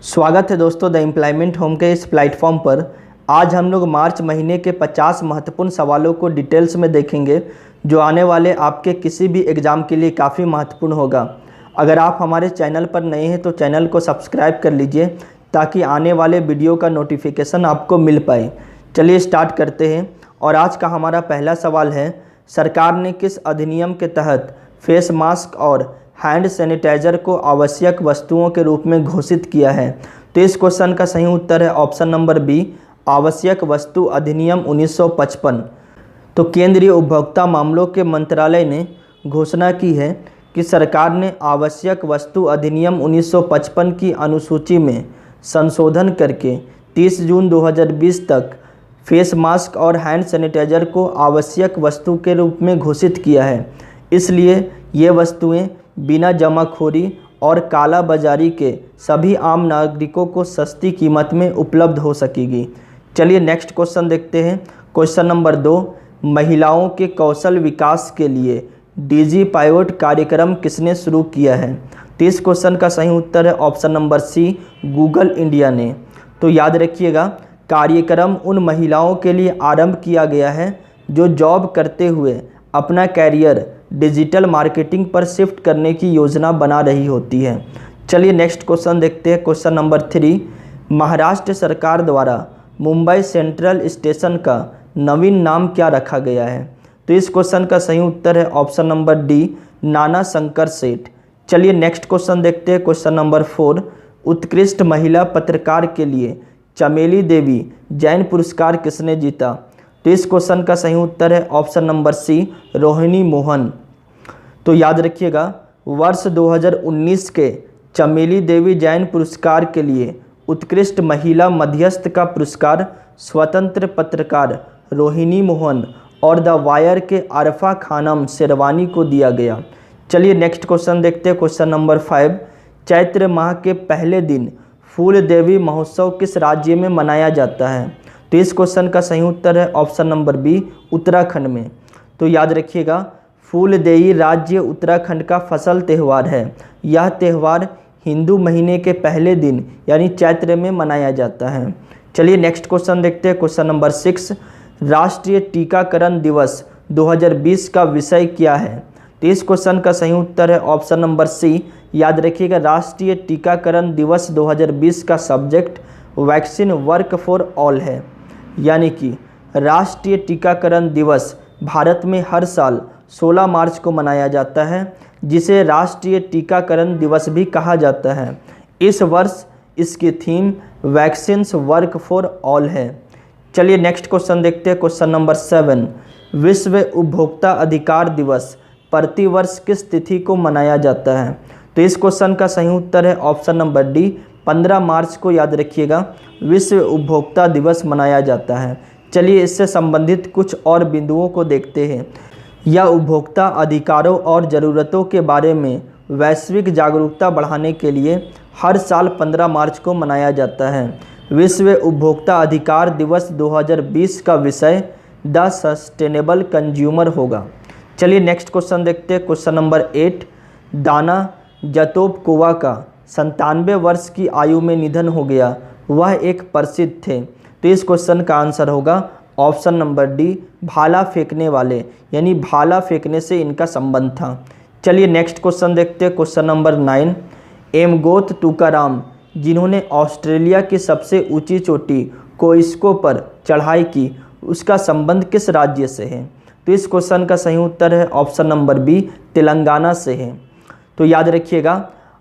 स्वागत है दोस्तों द एम्प्लॉयमेंट होम के इस प्लेटफॉर्म पर। आज हम लोग मार्च महीने के 50 महत्वपूर्ण सवालों को डिटेल्स में देखेंगे जो आने वाले आपके किसी भी एग्ज़ाम के लिए काफ़ी महत्वपूर्ण होगा। अगर आप हमारे चैनल पर नए हैं तो चैनल को सब्सक्राइब कर लीजिए ताकि आने वाले वीडियो का नोटिफिकेशन आपको मिल पाए। चलिए स्टार्ट करते हैं। और आज का हमारा पहला सवाल है, सरकार ने किस अधिनियम के तहत फेस मास्क और हैंड सैनिटाइज़र को आवश्यक वस्तुओं के रूप में घोषित किया है? तो इस क्वेश्चन का सही उत्तर है ऑप्शन नंबर बी, आवश्यक वस्तु अधिनियम 1955। तो केंद्रीय उपभोक्ता मामलों के मंत्रालय ने घोषणा की है कि सरकार ने आवश्यक वस्तु अधिनियम 1955 की अनुसूची में संशोधन करके 30 जून 2020 तक फेस मास्क और हैंड सैनिटाइज़र को आवश्यक वस्तु के रूप में घोषित किया है। इसलिए ये वस्तुएं बिना जमाखोरी और काला बाजारी के सभी आम नागरिकों को सस्ती कीमत में उपलब्ध हो सकेगी। चलिए नेक्स्ट क्वेश्चन देखते हैं। क्वेश्चन नंबर 2, महिलाओं के कौशल विकास के लिए डीजी पायलट कार्यक्रम किसने शुरू किया है? तो इस क्वेश्चन का सही उत्तर है option number C, Google India ने। तो याद रखिएगा, कार्यक्रम उन महिलाओं के लिए आरंभ किया गया है जो जॉब करते हुए अपना कैरियर डिजिटल मार्केटिंग पर शिफ्ट करने की योजना बना रही होती है। चलिए नेक्स्ट क्वेश्चन देखते हैं। क्वेश्चन नंबर 3, महाराष्ट्र सरकार द्वारा मुंबई सेंट्रल स्टेशन का नवीन नाम क्या रखा गया है? तो इस क्वेश्चन का सही उत्तर है ऑप्शन नंबर डी, नाना शंकर सेठ। चलिए नेक्स्ट क्वेश्चन देखते हैं। क्वेश्चन नंबर 4, उत्कृष्ट महिला पत्रकार के लिए चमेली देवी जैन पुरस्कार किसने जीता? तो इस क्वेश्चन का सही उत्तर है option number C, Rohini Mohan. तो याद रखिएगा, वर्ष 2019 के चमेली देवी जैन पुरस्कार के लिए उत्कृष्ट महिला मध्यस्थ का पुरस्कार स्वतंत्र पत्रकार रोहिणी मोहन और द वायर के अरफा खानम शेरवानी को दिया गया। चलिए नेक्स्ट क्वेश्चन देखते हैं। क्वेश्चन नंबर 5, चैत्र माह के पहले दिन फूल देवी महोत्सव किस राज्य में मनाया जाता है? तो इस क्वेश्चन का सही उत्तर है ऑप्शन नंबर बी, उत्तराखंड में। तो याद रखिएगा, फूलदेई राज्य उत्तराखंड का फसल त्यौहार है। यह त्यौहार हिंदू महीने के पहले दिन यानी चैत्र में मनाया जाता है। चलिए नेक्स्ट क्वेश्चन देखते हैं। क्वेश्चन नंबर 6, राष्ट्रीय टीकाकरण दिवस 2020 का विषय क्या है? तो इस क्वेश्चन का सही उत्तर है ऑप्शन नंबर सी। याद रखिएगा, राष्ट्रीय टीकाकरण दिवस 2020 का subject vaccine work for all है। यानी कि राष्ट्रीय टीकाकरण दिवस भारत में हर साल 16 मार्च को मनाया जाता है, जिसे राष्ट्रीय टीकाकरण दिवस भी कहा जाता है। इस वर्ष इसकी theme vaccines work for all है। चलिए नेक्स्ट क्वेश्चन देखते हैं। क्वेश्चन नंबर 7, विश्व उपभोक्ता अधिकार दिवस प्रतिवर्ष किस तिथि को मनाया जाता है? तो इस क्वेश्चन का सही उत्तर है ऑप्शन नंबर डी, 15 मार्च को याद रखिएगा विश्व उपभोक्ता दिवस मनाया जाता है। चलिए इससे संबंधित कुछ और बिंदुओं को देखते हैं। यह उपभोक्ता अधिकारों और ज़रूरतों के बारे में वैश्विक जागरूकता बढ़ाने के लिए हर साल 15 मार्च को मनाया जाता है। विश्व उपभोक्ता अधिकार दिवस 2020 का विषय द सस्टेनेबल कंज्यूमर होगा। चलिए नेक्स्ट क्वेश्चन देखते हैं। क्वेश्चन नंबर 8, दाना जतोपकोवा का 97 वर्ष की आयु में निधन हो गया। वह एक प्रसिद्ध थे। तो इस क्वेश्चन का आंसर होगा ऑप्शन नंबर डी, भाला फेंकने वाले, यानी भाला फेंकने से इनका संबंध था। चलिए नेक्स्ट क्वेश्चन देखते हैं। क्वेश्चन नंबर 9, एमगोत तुकाराम जिन्होंने ऑस्ट्रेलिया की सबसे ऊंची चोटी कोइस्को पर चढ़ाई की, उसका संबंध किस राज्य से है? तो इस क्वेश्चन का सही उत्तर है ऑप्शन नंबर बी, तेलंगाना से है। तो याद रखिएगा,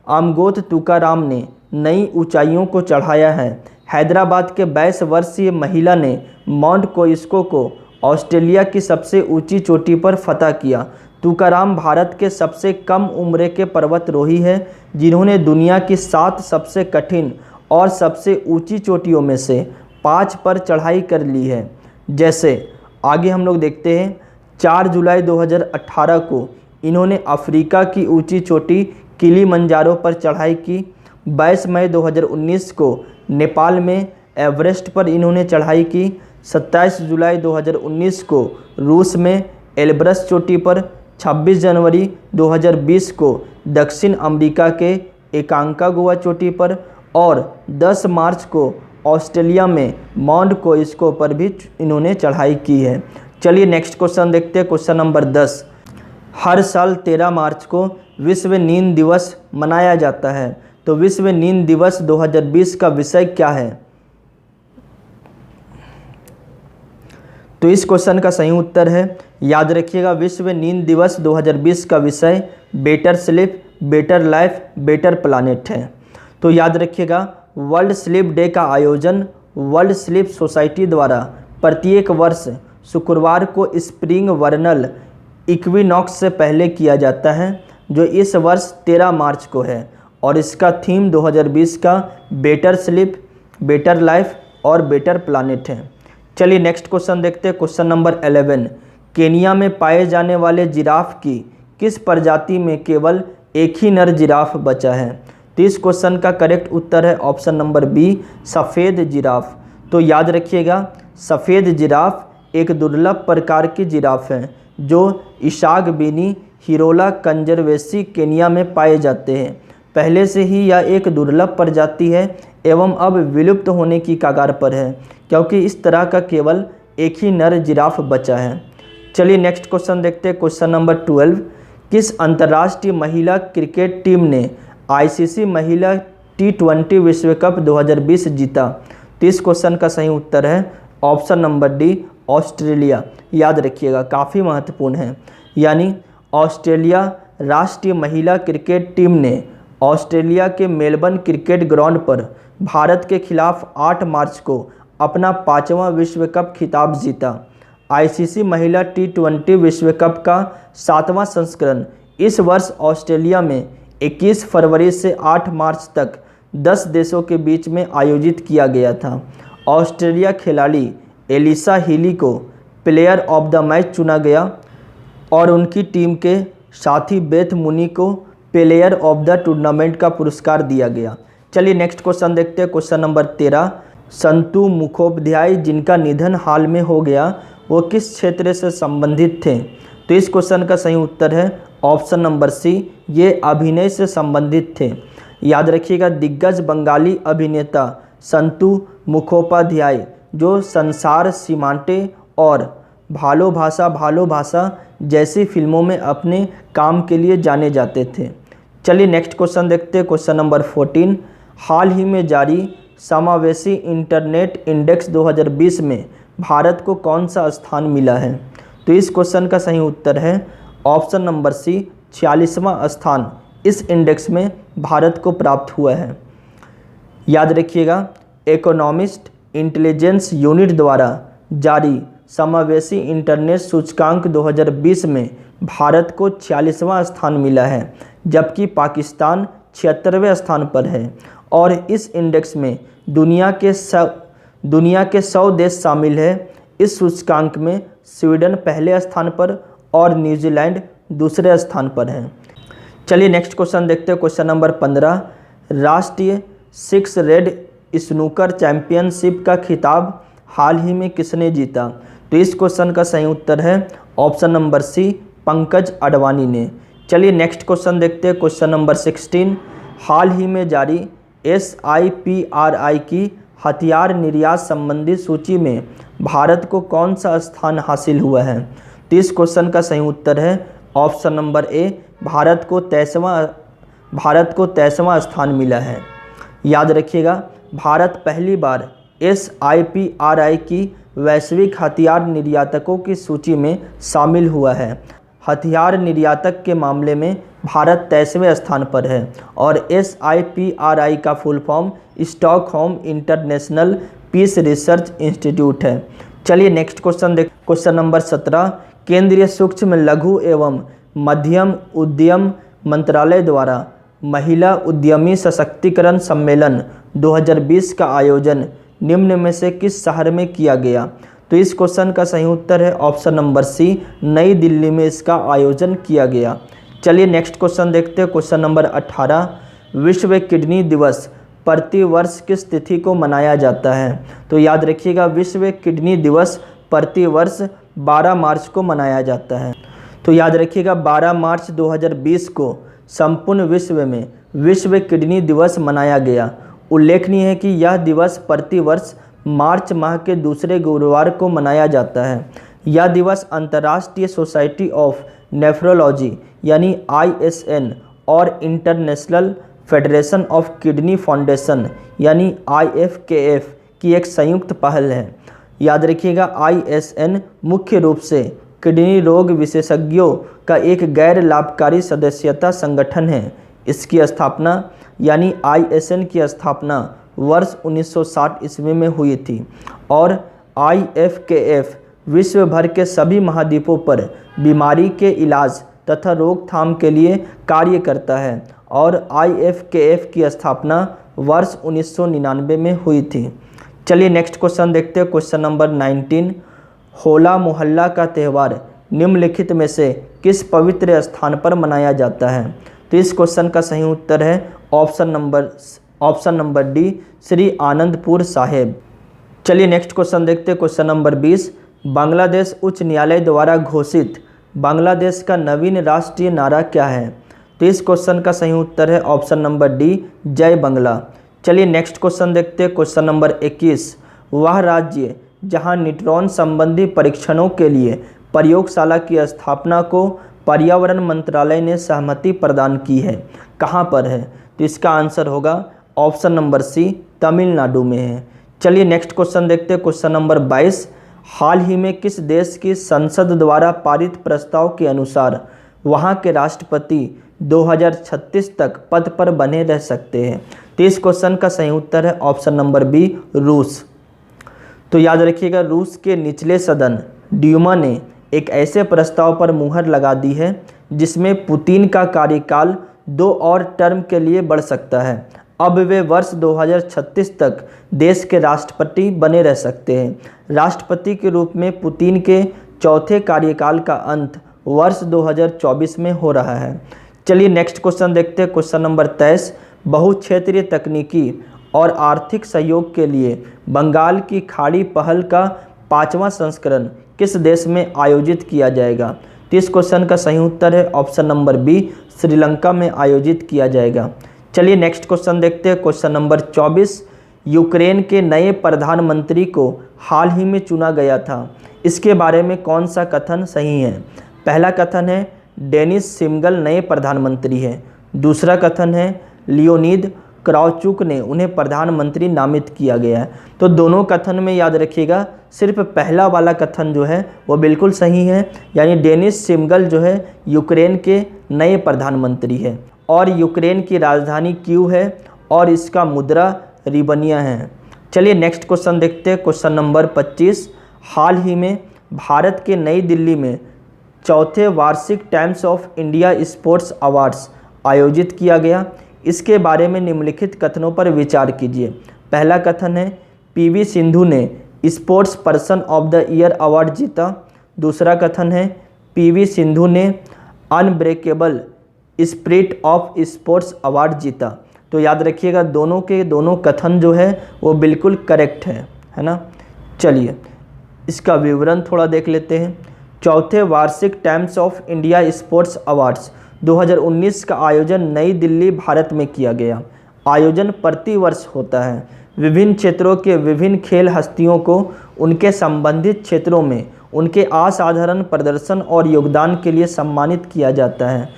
एमगोत तुकाराम ने नई ऊंचाइयों को चढ़ाया है। हैदराबाद के 22 वर्षीय महिला ने माउंट कोइस्को को ऑस्ट्रेलिया की सबसे ऊंची चोटी पर फतह किया। तुकाराम भारत के सबसे कम उम्र के पर्वतारोही हैं जिन्होंने दुनिया की 7 सबसे कठिन और सबसे ऊंची चोटियों में से 5 पर चढ़ाई कर ली है। जैसे आगे हम लोग देखते हैं, 4 जुलाई 2018 को इन्होंने अफ्रीका की ऊंची चोटी किलीमंजारो पर चढ़ाई की। 22 मई 2019 को नेपाल में एवरेस्ट पर इन्होंने चढ़ाई की। 27 जुलाई 2019 को रूस में एल्ब्रस चोटी पर, 26 जनवरी 2020 को दक्षिण अमेरिका के एकांकागुआ चोटी पर और 10 मार्च को ऑस्ट्रेलिया में माउंट कोइस्को पर भी इन्होंने चढ़ाई की है। चलिए नेक्स्ट क्वेश्चन देखते हैं, क्वेश्चन नंबर 10। हर साल 13 मार्च को विश्व नींद दिवस मनाया जाता है, तो विश्व नींद दिवस 2020 का विषय क्या है? तो इस क्वेश्चन का सही उत्तर है, याद रखिएगा, विश्व नींद दिवस 2020 का विषय better sleep, better life, better planet है। तो याद रखिएगा, वर्ल्ड स्लीप डे का आयोजन वर्ल्ड स्लीप सोसाइटी द्वारा प्रत्येक वर्ष शुक्रवार को स्प्रिंग वर्नल इक्विनॉक्स से पहले किया जाता है, जो इस वर्ष 13 मार्च को है, और इसका थीम 2020 का बेटर स्लीप, बेटर लाइफ और बेटर प्लानेट है। चलिए नेक्स्ट क्वेश्चन देखते हैं, क्वेश्चन नंबर 11। केनिया में पाए जाने वाले जिराफ की किस प्रजाति में केवल एक ही नर जिराफ बचा है? तो इस क्वेश्चन का करेक्ट उत्तर है ऑप्शन नंबर बी, सफ़ेद जिराफ। तो याद रखिएगा, सफ़ेद जिराफ एक दुर्लभ प्रकार की जिराफ है जो इशाक बिनी हिरोला कंजर्वेसी केनिया में पाए जाते हैं। पहले से ही यह एक दुर्लभ प्रजाति है एवं अब विलुप्त होने की कगार पर है, क्योंकि इस तरह का केवल एक ही नर जिराफ बचा है। चलिए नेक्स्ट क्वेश्चन देखते हैं, क्वेश्चन नंबर 12। किस अंतर्राष्ट्रीय महिला क्रिकेट टीम ने आईसीसी महिला T20 विश्व कप 2020 जीता? तो इस क्वेश्चन का सही उत्तर है ऑप्शन नंबर डी, ऑस्ट्रेलिया। याद रखिएगा, काफ़ी महत्वपूर्ण है, यानी ऑस्ट्रेलिया राष्ट्रीय महिला क्रिकेट टीम ने ऑस्ट्रेलिया के मेलबर्न क्रिकेट ग्राउंड पर भारत के खिलाफ 8 मार्च को अपना 5वां विश्व कप खिताब जीता। आईसीसी महिला T20 विश्व कप का 7वां संस्करण इस वर्ष ऑस्ट्रेलिया में 21 फरवरी से 8 मार्च तक 10 देशों के बीच में आयोजित किया गया था। ऑस्ट्रेलिया खिलाड़ी एलिसा हीली को प्लेयर ऑफ द मैच चुना गया और उनकी टीम के साथी बेथ मुनी को प्लेयर ऑफ द टूर्नामेंट का पुरस्कार दिया गया। चलिए नेक्स्ट क्वेश्चन देखते हैं, क्वेश्चन नंबर 13। संतु मुखोपाध्याय जिनका निधन हाल में हो गया, वो किस क्षेत्र से संबंधित थे? तो इस क्वेश्चन का सही उत्तर है ऑप्शन नंबर सी, ये अभिनय से संबंधित थे। याद रखिएगा, दिग्गज बंगाली अभिनेता संतु मुखोपाध्याय जो संसार सीमांटे और भालो भाषा जैसी फिल्मों में अपने काम के लिए जाने जाते थे। चलिए नेक्स्ट क्वेश्चन देखते हैं, क्वेश्चन नंबर 14। हाल ही में जारी समावेशी इंटरनेट इंडेक्स 2020 में भारत को कौन सा स्थान मिला है? तो इस क्वेश्चन का सही उत्तर है ऑप्शन नंबर सी, 46वां स्थान इस इंडेक्स में भारत को प्राप्त हुआ है। याद रखिएगा, इकोनॉमिस्ट इंटेलिजेंस यूनिट द्वारा जारी समावेशी इंटरनेट सूचकांक 2020 में भारत को 46वां स्थान मिला है, जबकि पाकिस्तान 76वें स्थान पर है। और इस इंडेक्स में दुनिया के 100 देश शामिल है। इस सूचकांक में स्वीडन पहले स्थान पर और न्यूजीलैंड दूसरे स्थान पर है। चलिए नेक्स्ट क्वेश्चन देखते हैं, क्वेश्चन नंबर 15। राष्ट्रीय 6 रेड स्नूकर चैंपियनशिप का खिताब हाल ही में किसने जीता? तो इस क्वेश्चन का सही उत्तर है option number C, Pankaj Advani ने। चलिए नेक्स्ट क्वेश्चन देखते हैं, क्वेश्चन नंबर 16। हाल ही में जारी SIPRI की हथियार निर्यात संबंधी सूची में भारत को कौन सा स्थान हासिल हुआ है? तो इस क्वेश्चन का सही उत्तर है ऑप्शन नंबर ए, भारत को 23वां स्थान मिला है। याद रखिएगा, भारत पहली बार SIPRI की वैश्विक हथियार निर्यातकों की सूची में शामिल हुआ है। हथियार निर्यातक के मामले में भारत 23वें स्थान पर है और SIPRI का full form Stockholm International Peace Research Institute है। चलिए नेक्स्ट क्वेश्चन देख, क्वेश्चन नंबर 17। केंद्रीय सूक्ष्म लघु एवं मध्यम उद्यम मंत्रालय द्वारा महिला उद्यमी सशक्तिकरण सम्मेलन 2020 का आयोजन निम्न में से किस शहर में किया गया? तो इस क्वेश्चन का सही उत्तर है ऑप्शन नंबर सी, नई दिल्ली में इसका आयोजन किया गया। चलिए नेक्स्ट क्वेश्चन देखते हैं, क्वेश्चन नंबर 18। विश्व किडनी दिवस प्रति वर्ष किस तिथि को मनाया जाता है? तो याद रखिएगा, विश्व किडनी दिवस प्रति वर्ष 12 मार्च को मनाया जाता है। तो याद रखिएगा, 12 मार्च 2020 को संपूर्ण विश्व में विश्व किडनी दिवस मनाया गया। उल्लेखनीय है कि यह दिवस प्रतिवर्ष मार्च माह के दूसरे गुरुवार को मनाया जाता है। यह दिवस अंतर्राष्ट्रीय सोसाइटी ऑफ नेफ्रोलॉजी यानी ISN और international federation of kidney foundation यानी IFKF की एक संयुक्त पहल है। याद रखिएगा, ISN मुख्य रूप से किडनी रोग विशेषज्ञों का एक गैर लाभकारी सदस्यता संगठन है। इसकी स्थापना यानी ISN की स्थापना वर्ष 1960 ईस्वी में हुई थी और IFKF विश्व भर के सभी महाद्वीपों पर बीमारी के इलाज तथा रोकथाम के लिए कार्य करता है और IFKF की स्थापना वर्ष 1999 में हुई थी। चलिए नेक्स्ट क्वेश्चन देखते हैं, क्वेश्चन नंबर 19। होला मोहल्ला का त्यौहार निम्नलिखित में से किस पवित्र स्थान पर मनाया जाता है? तो इस क्वेश्चन का सही उत्तर है option number D, Shri Anandpur Sahib. चलिए नेक्स्ट क्वेश्चन देखते हैं, क्वेश्चन नंबर 20। बांग्लादेश उच्च न्यायालय द्वारा घोषित बांग्लादेश का नवीन राष्ट्रीय नारा क्या है? तो इस क्वेश्चन का सही उत्तर है ऑप्शन नंबर डी, जय बांग्ला। चलिए नेक्स्ट क्वेश्चन देखते हैं, क्वेश्चन नंबर 21। वह राज्य जहां न्यूट्रॉन संबंधी परीक्षणों के लिए प्रयोगशाला की स्थापना को पर्यावरण मंत्रालय ने सहमति प्रदान की है, कहां पर है? तो इसका आंसर होगा ऑप्शन नंबर सी, तमिलनाडु में है। चलिए नेक्स्ट क्वेश्चन देखते हैं, क्वेश्चन नंबर 22। हाल ही में किस देश की संसद द्वारा पारित प्रस्ताव के अनुसार वहां के राष्ट्रपति 2036 तक पद पर बने रह सकते हैं? तो इस क्वेश्चन का सही उत्तर है ऑप्शन नंबर बी, रूस। तो याद रखिएगा, रूस के निचले सदन ड्यूमा ने एक ऐसे प्रस्ताव पर मुहर लगा दी है जिसमें पुतिन का कार्यकाल 2 और टर्म के लिए बढ़ सकता है। अब वे वर्ष 2036 तक देश के राष्ट्रपति बने रह सकते हैं। राष्ट्रपति के रूप में पुतिन के चौथे कार्यकाल का अंत वर्ष 2024 में हो रहा है। चलिए नेक्स्ट क्वेश्चन देखते हैं, क्वेश्चन नंबर 23। बहुक्षेत्रीय तकनीकी और आर्थिक सहयोग के लिए बंगाल की खाड़ी पहल का 5वां संस्करण किस देश में आयोजित किया जाएगा? तो इस क्वेश्चन का सही उत्तर है ऑप्शन नंबर बी, श्रीलंका में आयोजित किया जाएगा। चलिए नेक्स्ट क्वेश्चन देखते हैं, क्वेश्चन नंबर 24। यूक्रेन के नए प्रधानमंत्री को हाल ही में चुना गया था, इसके बारे में कौन सा कथन सही है? पहला कथन है डेनिस शिमगल नए प्रधानमंत्री हैं। दूसरा कथन है लियोनिद क्राउचुक ने उन्हें प्रधानमंत्री नामित किया गया है। तो दोनों कथन में याद रखिएगा, सिर्फ पहला वाला कथन जो है वो बिल्कुल सही है, यानी डेनिस शिमगल जो है यूक्रेन के नए प्रधानमंत्री है और यूक्रेन की राजधानी कीव है और इसका मुद्रा रिबनिया है। चलिए नेक्स्ट क्वेश्चन देखते हैं, क्वेश्चन नंबर 25। हाल ही में भारत के नई दिल्ली में चौथे वार्षिक times of India sports awards आयोजित किया गया, इसके बारे में निम्नलिखित कथनों पर विचार कीजिए। पहला कथन है PV सिंधु ने sports person of the year award जीता। दूसरा कथन है PV सिंधु ने unbreakable spirit of sports award जीता। तो याद रखिएगा, दोनों के दोनों कथन जो है वो बिल्कुल करेक्ट है ना। चलिए इसका विवरण थोड़ा देख लेते हैं। चौथे वार्षिक times of India sports awards 2019 का आयोजन नई दिल्ली, भारत में किया गया। आयोजन प्रतिवर्ष होता है। विभिन्न क्षेत्रों के विभिन्न खेल हस्तियों को उनके संबंधित क्षेत्रों में उनके असाधारण प्रदर्शन और योगदान के लिए सम्मानित किया जाता है।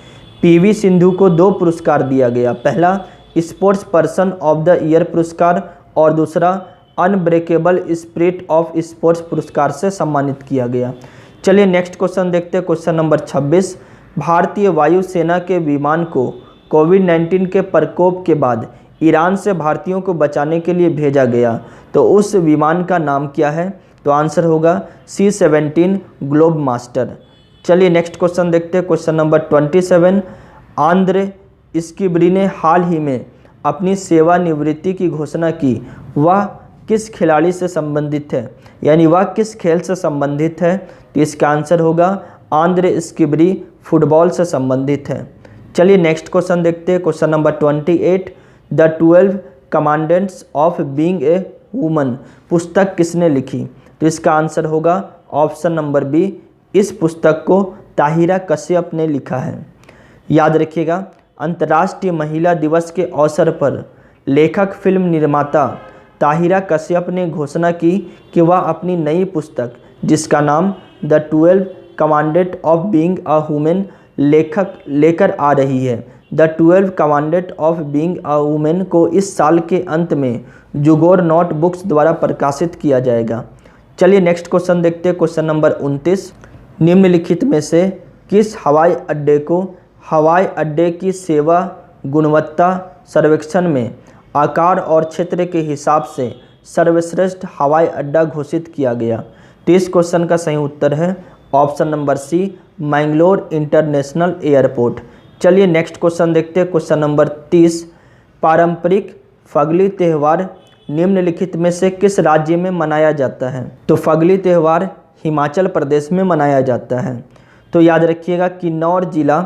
PV सिंधु को 2 पुरस्कार दिया गया, पहला sports person of the year पुरस्कार और दूसरा अनब्रेकेबल स्पिरिट ऑफ स्पोर्ट्स पुरस्कार से सम्मानित किया गया। चलिए नेक्स्ट क्वेश्चन देखते हैं, क्वेश्चन नंबर 26। भारतीय वायुसेना के विमान को कोविड-19 के प्रकोप के बाद ईरान से भारतीयों को बचाने के लिए भेजा गया, तो उस विमान का नाम क्या है? तो आंसर होगा C-17 ग्लोब मास्टर। चलिए नेक्स्ट क्वेश्चन देखते हैं, क्वेश्चन नंबर 27। आंद्रे स्किबरी ने हाल ही में अपनी सेवानिवृत्ति की घोषणा की, वह किस खिलाड़ी से संबंधित है, यानी वह किस खेल से संबंधित है? तो इसका आंसर होगा आंद्रे स्किबरी फुटबॉल से संबंधित है। चलिए नेक्स्ट क्वेश्चन देखते हैं, question number 28। The 12 commandants of being a woman पुस्तक किसने लिखी? तो इसका आंसर होगा ऑप्शन नंबर बी, इस पुस्तक को ताहिरा कश्यप ने लिखा है। याद रखिएगा, अंतर्राष्ट्रीय महिला दिवस के अवसर पर लेखक फिल्म निर्माता ताहिरा कश्यप ने घोषणा की कि वह अपनी नई पुस्तक जिसका नाम the 12 commandant of being a women लेकर आ रही है। The 12 commandant of being a women को इस साल के अंत में जुगरनॉट बुक्स द्वारा प्रकाशित किया जाएगा। चलिए नेक्स्ट क्वेश्चन देखते हैं। क्वेश्चन नंबर 29, निम्नलिखित में से किस हवाई अड्डे को हवाई अड्डे की सेवा गुणवत्ता सर्वेक्षण में आकार और क्षेत्र के हिसाब से सर्वश्रेष्ठ हवाई अड्डा घोषित किया गया? तो इस क्वेश्चन का सही उत्तर है option number C, Mangalore international airport. चलिए नेक्स्ट क्वेश्चन देखते हैं। क्वेश्चन नंबर 30, पारंपरिक फगली त्यौहार निम्नलिखित में से किस राज्य में मनाया जाता है? तो फगली त्यौहार हिमाचल प्रदेश में मनाया जाता है। तो याद रखिएगा किन्नौर जिला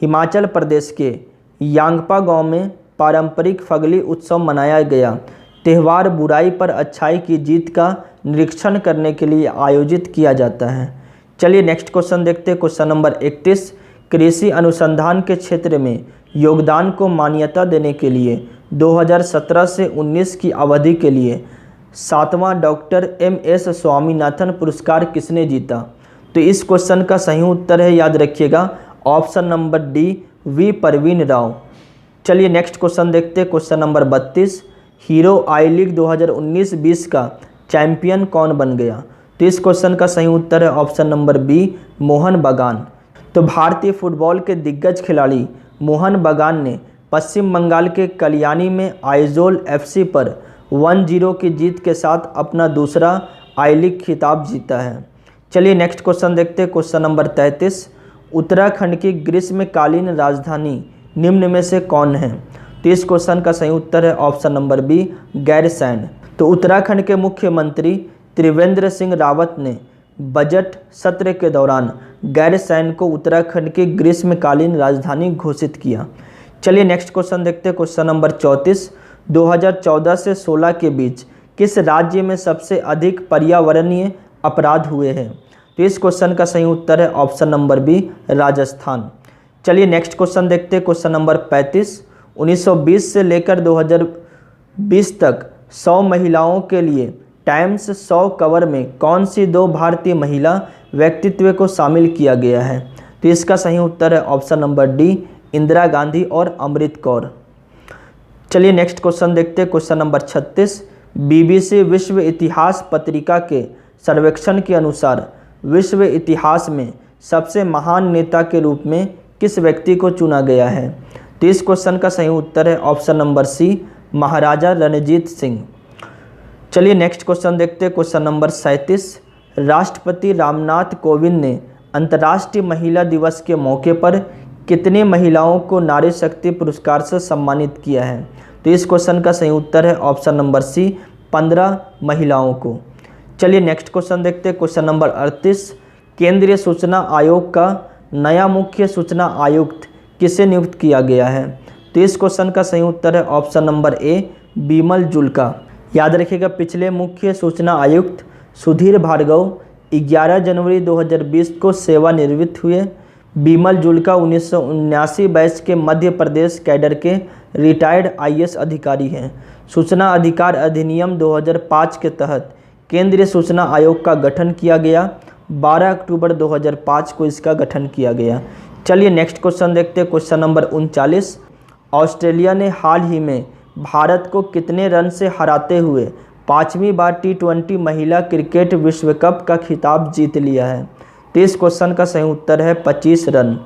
हिमाचल प्रदेश के यांगपा गांव में पारंपरिक फगली उत्सव मनाया गया। त्यौहार बुराई पर अच्छाई की जीत का निरीक्षण करने के लिए आयोजित किया जाता है। चलिए नेक्स्ट क्वेश्चन देखते हैं। क्वेश्चन नंबर 31, कृषि अनुसंधान के क्षेत्र में योगदान को मान्यता देने के लिए 2017 से 19 की अवधि के लिए 7वां डॉक्टर MS स्वामीनाथन पुरस्कार किसने जीता? तो इस क्वेश्चन का सही उत्तर है, याद रखिएगा, option number D, V Parveen Rao. चलिए नेक्स्ट क्वेश्चन देखते हैं। Question number 32, Hero I League 2019-20 का चैंपियन कौन बन गया? तो इस क्वेश्चन का सही उत्तर है ऑप्शन नंबर बी, मोहन बगान। तो भारतीय फुटबॉल के दिग्गज खिलाड़ी मोहन बगान ने पश्चिम बंगाल के कल्याणी में आइजोल FC पर 1-0 की जीत के साथ अपना दूसरा आई लीग खिताब जीता है। चलिए नेक्स्ट क्वेश्चन देखते हैं। क्वेश्चन नंबर 33, उत्तराखंड की ग्रीष्मकालीन राजधानी निम्न में से कौन है? तो इस क्वेश्चन का सही उत्तर है ऑप्शन नंबर बी, गैरसैंण। तो उत्तराखंड के मुख्यमंत्री त्रिवेंद्र सिंह रावत ने बजट सत्र के दौरान गैरसैंण को उत्तराखंड की ग्रीष्मकालीन राजधानी घोषित किया। चलिए नेक्स्ट क्वेश्चन देखते हैं। क्वेश्चन नंबर 34, 2014 से 16 के बीच किस राज्य में सबसे अधिक पर्यावरणीय अपराध हुए हैं? तो इस क्वेश्चन का सही उत्तर है ऑप्शन नंबर बी, राजस्थान। चलिए नेक्स्ट क्वेश्चन देखते हैं। क्वेश्चन नंबर 35, 1920 से लेकर 2020 तक 100 महिलाओं के लिए टाइम्स 100 कवर में कौन सी 2 भारतीय महिला व्यक्तित्व को शामिल किया गया है? तो इसका सही उत्तर है option number D, Indira Gandhi और अमृत कौर। चलिए नेक्स्ट क्वेश्चन देखते हैं। क्वेश्चन नंबर 36, BBC विश्व इतिहास पत्रिका के सर्वेक्षण के अनुसार विश्व इतिहास में सबसे महान नेता के रूप में किस व्यक्ति को चुना गया है? तो इस क्वेश्चन का सही उत्तर है ऑप्शन नंबर सी, महाराजा रणजीत सिंह। चलिए नेक्स्ट क्वेश्चन देखते हैं। क्वेश्चन नंबर 37, राष्ट्रपति रामनाथ कोविंद ने अंतर्राष्ट्रीय महिला दिवस के मौके पर कितने महिलाओं को नारी शक्ति पुरस्कार से सम्मानित किया है? तो इस क्वेश्चन का सही उत्तर है ऑप्शन नंबर सी, 15 महिलाओं को। चलिए नेक्स्ट क्वेश्चन देखते हैं। क्वेश्चन नंबर 38, केंद्रीय सूचना आयोग का नया मुख्य सूचना आयुक्त किसे नियुक्त किया गया है? तो इस क्वेश्चन का सही उत्तर है option number A, Bimal Julka. याद रखिएगा, पिछले मुख्य सूचना आयुक्त सुधीर भार्गव 11 जनवरी 2020 को सेवानिवृत्त हुए। बिमल जुल्का 1979 बैच के मध्य प्रदेश कैडर के रिटायर्ड IAS अधिकारी हैं। सूचना अधिकार अधिनियम 2005 के तहत केंद्रीय सूचना आयोग का गठन किया गया। 12 अक्टूबर 2005 को इसका गठन किया गया। चलिए नेक्स्ट क्वेश्चन देखते हैं। क्वेश्चन नंबर 39, ऑस्ट्रेलिया ने हाल ही में भारत को कितने रन से हराते हुए 5वीं बार T20 महिला क्रिकेट विश्व कप का खिताब जीत लिया है? तो इस क्वेश्चन का सही उत्तर है 25 रन।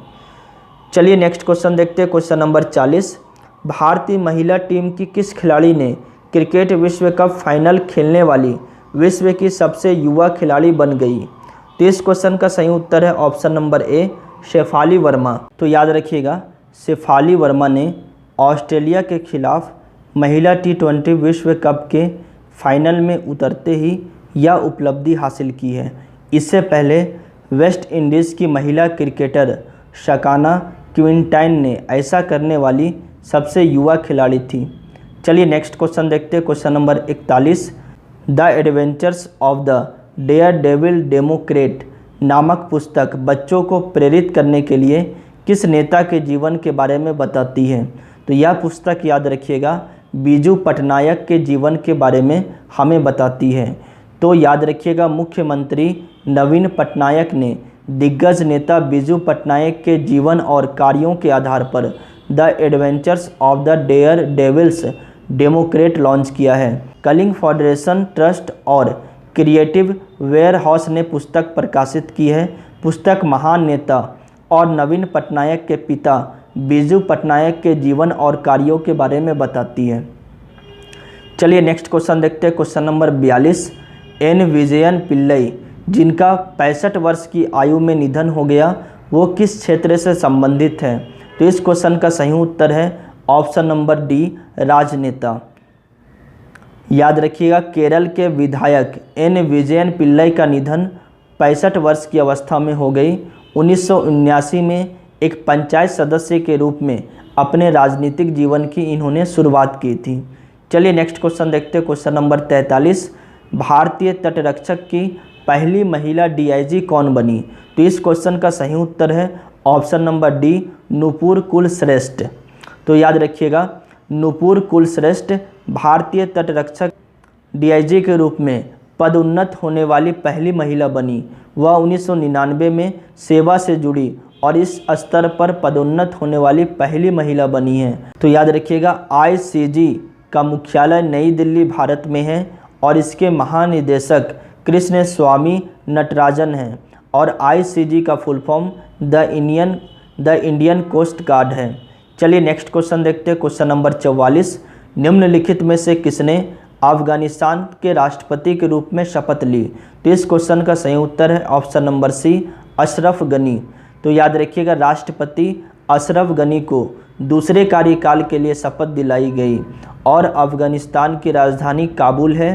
चलिए नेक्स्ट क्वेश्चन देखते हैं। क्वेश्चन नंबर 40, भारतीय महिला टीम की किस खिलाड़ी ने क्रिकेट विश्व कप फाइनल खेलने वाली विश्व की सबसे युवा खिलाड़ी बन गई? तो इस क्वेश्चन का सही उत्तर है option number A, Shafali Verma. तो याद रखिएगा, शेफाली वर्मा ने ऑस्ट्रेलिया के खिलाफ महिला T20 विश्व कप के फाइनल में उतरते ही यह उपलब्धि हासिल की है। इससे पहले वेस्ट इंडीज़ की महिला क्रिकेटर शकाना क्विंटाइन ने ऐसा करने वाली सबसे युवा खिलाड़ी थी। चलिए नेक्स्ट क्वेश्चन देखते हैं। Question number 41, the adventures of the daredevil democrat नामक पुस्तक बच्चों को प्रेरित करने के लिए किस नेता के जीवन के बारे में बताती है? तो यह पुस्तक याद रखिएगा, बीजू पटनायक के जीवन के बारे में हमें बताती है? तो याद रखिएगा, मुख्यमंत्री नवीन पटनायक ने दिग्गज नेता बीजू पटनायक के जीवन और कार्यों के आधार पर the adventures of the daredevils democrat launch किया है। कलिंग फाउंडेशन ट्रस्ट और क्रिएटिव वेयरहाउस ने पुस्तक प्रकाशित की है। पुस्तक महान नेता और नवीन पटनायक के पिता बीजू पटनायक के जीवन और कार्यों के बारे में बताती है। चलिए नेक्स्ट क्वेश्चन देखते हैं। Question number 42। N Vijayan Pillai, जिनका 65 वर्ष की आयु में निधन हो गया, वो किस क्षेत्र से संबंधित है? तो इस क्वेश्चन का सही उत्तर है ऑप्शन नंबर डी, राजनेता। याद रखिएगा, केरल के विधायक एन विजयन पिल्लई का निधन 65 वर्ष की अवस्था में हो गई। 1979 में एक पंचायत सदस्य के रूप में अपने राजनीतिक जीवन की इन्होंने शुरुआत की थी। चलिए नेक्स्ट क्वेश्चन देखते हैं। Question number 43। भारतीय तटरक्षक की पहली महिला डीआईजी कौन बनी? तो इस क्वेश्चन का सही उत्तर है option number D, Nupur Kulshreshtha. तो याद रखिएगा, नुपुर कुलश्रेष्ठ भारतीय तटरक्षक डीआईजी के रूप में पदोन्नत होने वाली पहली महिला बनी। वह 1999 में सेवा से जुड़ी और इस स्तर पर पदोन्नत होने वाली पहली महिला बनी है। तो याद रखिएगा, आईसीजी का मुख्यालय नई दिल्ली, भारत में है और इसके महानिदेशक कृष्ण स्वामी नटराजन हैं और आईसीजी का full form the Indian coast guard है। चलिए नेक्स्ट क्वेश्चन देखते हैं। Question number 44। निम्नलिखित में से किसने अफगानिस्तान के राष्ट्रपति के रूप में शपथ ली? तो इस क्वेश्चन का सही उत्तर है option number C, Ashraf Ghani. तो याद रखिएगा, राष्ट्रपति अशरफ गनी को दूसरे कार्यकाल के लिए शपथ दिलाई गई और अफगानिस्तान की राजधानी काबुल है।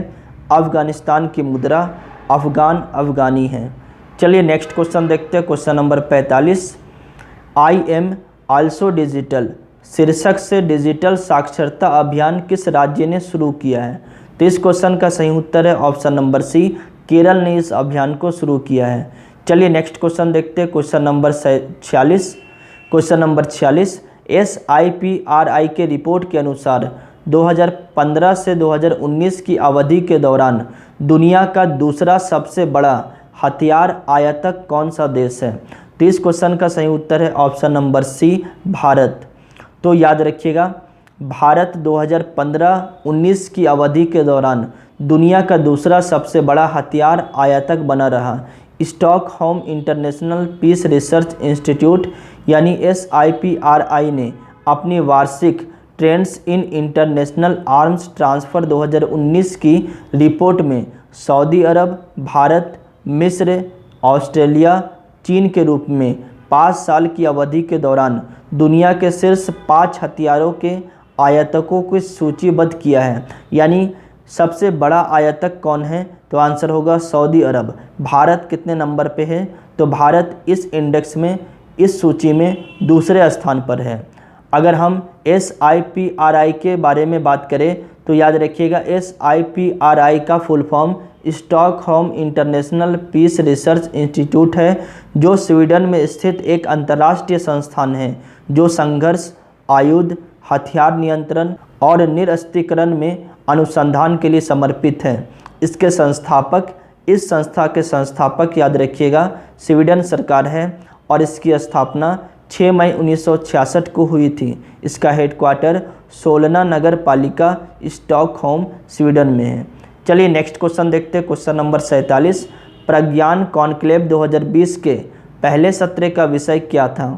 अफगानिस्तान की मुद्रा अफगानी है। चलिए नेक्स्ट क्वेश्चन देखते हैं। Question number 45। I am also digital शीर्षक से डिजिटल साक्षरता अभियान किस राज्य ने शुरू किया है? तो इस क्वेश्चन का सही उत्तर है ऑप्शन नंबर सी, केरल ने इस अभियान को शुरू किया है। चलिए नेक्स्ट क्वेश्चन देखते हैं। Question number 46। Question number 46। SIPRI के रिपोर्ट के अनुसार 2015 से 2019 की अवधि के दौरान दुनिया का दूसरा सबसे बड़ा हथियार आयातक कौन सा देश है? तो इस क्वेश्चन का सही उत्तर है ऑप्शन नंबर सी, भारत। तो याद रखिएगा, भारत 2015-19 की अवधि के दौरान दुनिया का दूसरा सबसे बड़ा हथियार आयातक बना रहा। Stockholm International Peace Research Institute यानी SIPRI ने अपनी वार्षिक trends in international arms transfer 2019 की रिपोर्ट में सऊदी अरब, भारत, मिस्र, ऑस्ट्रेलिया, चीन के रूप में 5 साल की अवधि के दौरान दुनिया के शीर्ष 5 हथियारों के आयातकों को सूचीबद्ध किया है। यानी सबसे बड़ा आयातक कौन है? तो आंसर होगा सऊदी अरब। भारत कितने नंबर पे है? तो भारत इस इंडेक्स में, इस सूची में दूसरे स्थान पर है। अगर हम SIPRI के बारे में बात करें तो याद रखिएगा, SIPRI का full form Stockholm International Peace Research Institute है, जो स्वीडन में स्थित एक अंतर्राष्ट्रीय संस्थान है जो संघर्ष, आयुध, हथियार नियंत्रण और निरस्त्रीकरण में अनुसंधान के लिए समर्पित है। इसके संस्थापक, इस संस्था के संस्थापक याद रखिएगा स्वीडन सरकार है और इसकी स्थापना 6 मई 1966 को हुई थी। इसका हेडक्वार्टर सोलना नगर पालिका स्टॉकहोम स्वीडन में है। चलिए नेक्स्ट क्वेश्चन देखते हैं। Question number 47। प्रज्ञान कॉन्क्लेव 2020 के पहले सत्र का विषय क्या था?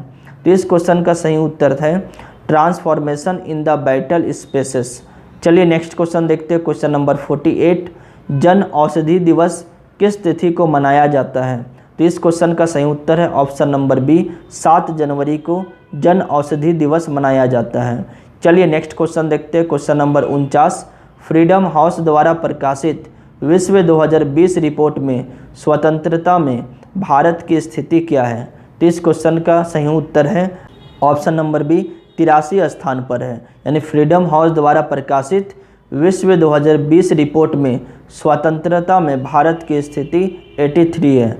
तो इस क्वेश्चन का सही उत्तर है transformation in the battle spaces. चलिए नेक्स्ट क्वेश्चन देखते हैं। Question number 48। जन औषधि दिवस किस तिथि को मनाया जाता है? तो इस क्वेश्चन का सही उत्तर है ऑप्शन नंबर बी, 7 जनवरी को जन औषधि दिवस मनाया जाता है। चलिए नेक्स्ट क्वेश्चन देखते हैं। Question number 49। फ्रीडम हाउस द्वारा प्रकाशित विश्व 2020 रिपोर्ट में स्वतंत्रता में भारत की स्थिति क्या है? तो इस क्वेश्चन का सही उत्तर है ऑप्शन नंबर बी, 83 स्थान पर है। यानी फ्रीडम हाउस द्वारा प्रकाशित विश्व 2020 रिपोर्ट में स्वतंत्रता में भारत की स्थिति 83 है।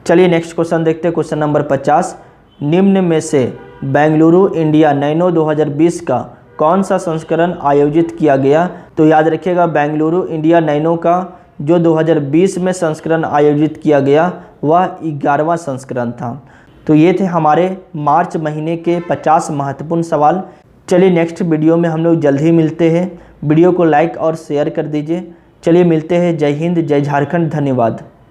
चलिए नेक्स्ट क्वेश्चन देखते हैं। Question number 50। निम्न में से बेंगलुरु इंडिया नैनो 2020 का कौन सा संस्करण आयोजित किया गया? तो याद रखिएगा बेंगलुरु इंडिया नैनो का जो 2020 में संस्करण आयोजित किया गया वह 11वां संस्करण था। तो ये थे हमारे मार्च महीने के 50 महत्वपूर्ण सवाल। चलिए नेक्स्ट वीडियो में हम लोग जल्द ही मिलते हैं। वीडियो को लाइक और शेयर कर दीजिए। चलिए मिलते हैं। जय हिंद, जय झारखंड, धन्यवाद।